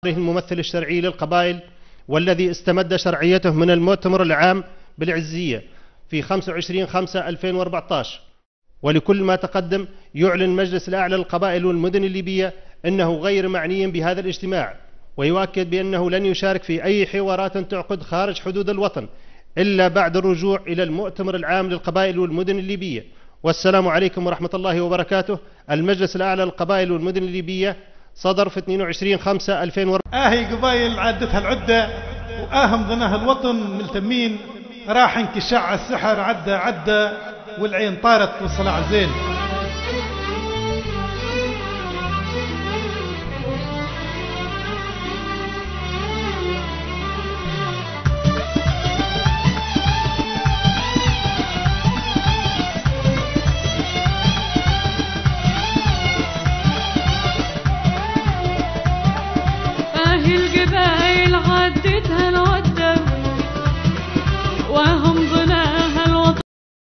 الممثل الشرعي للقبائل، والذي استمد شرعيته من المؤتمر العام بالعزية في 25/5/2014. ولكل ما تقدم يعلن المجلس الأعلى للقبائل والمدن الليبية أنه غير معني بهذا الاجتماع، ويؤكد بأنه لن يشارك في أي حوارات تعقد خارج حدود الوطن إلا بعد الرجوع إلى المؤتمر العام للقبائل والمدن الليبية. والسلام عليكم ورحمة الله وبركاته. المجلس الأعلى للقبائل والمدن الليبية صدر في 22/5/2014. قبائل عدتها العدة وآهم ظنها الوطن ملتمين، راح انكشاع السحر عدى والعين طارت والصلاع زين. القبائل